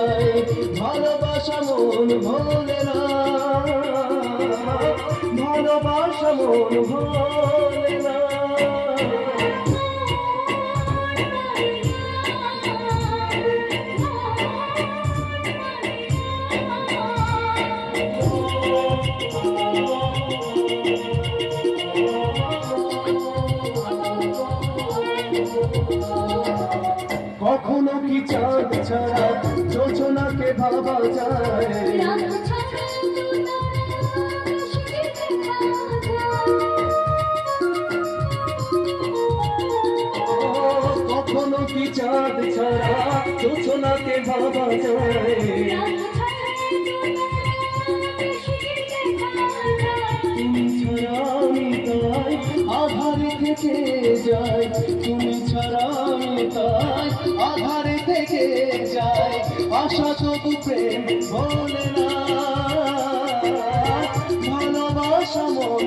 যায়, ভালোবাসা মন ভোলে না, ভালোবাসা মন ভোলে না। কখনো কি চাঁদ ছাড়া যোজনাকে ভাবা যায়, কখনো কি চাঁদ ছাড়া যোজনাকে ভাবা যায়। তুমি ছাড়া আমি তাই আধারে থেকে যাই, তুমি ছাড়া আমি তাই আধারে থেকে যাই। আশা তবু প্রেম বলে না, ভালোবাসা মন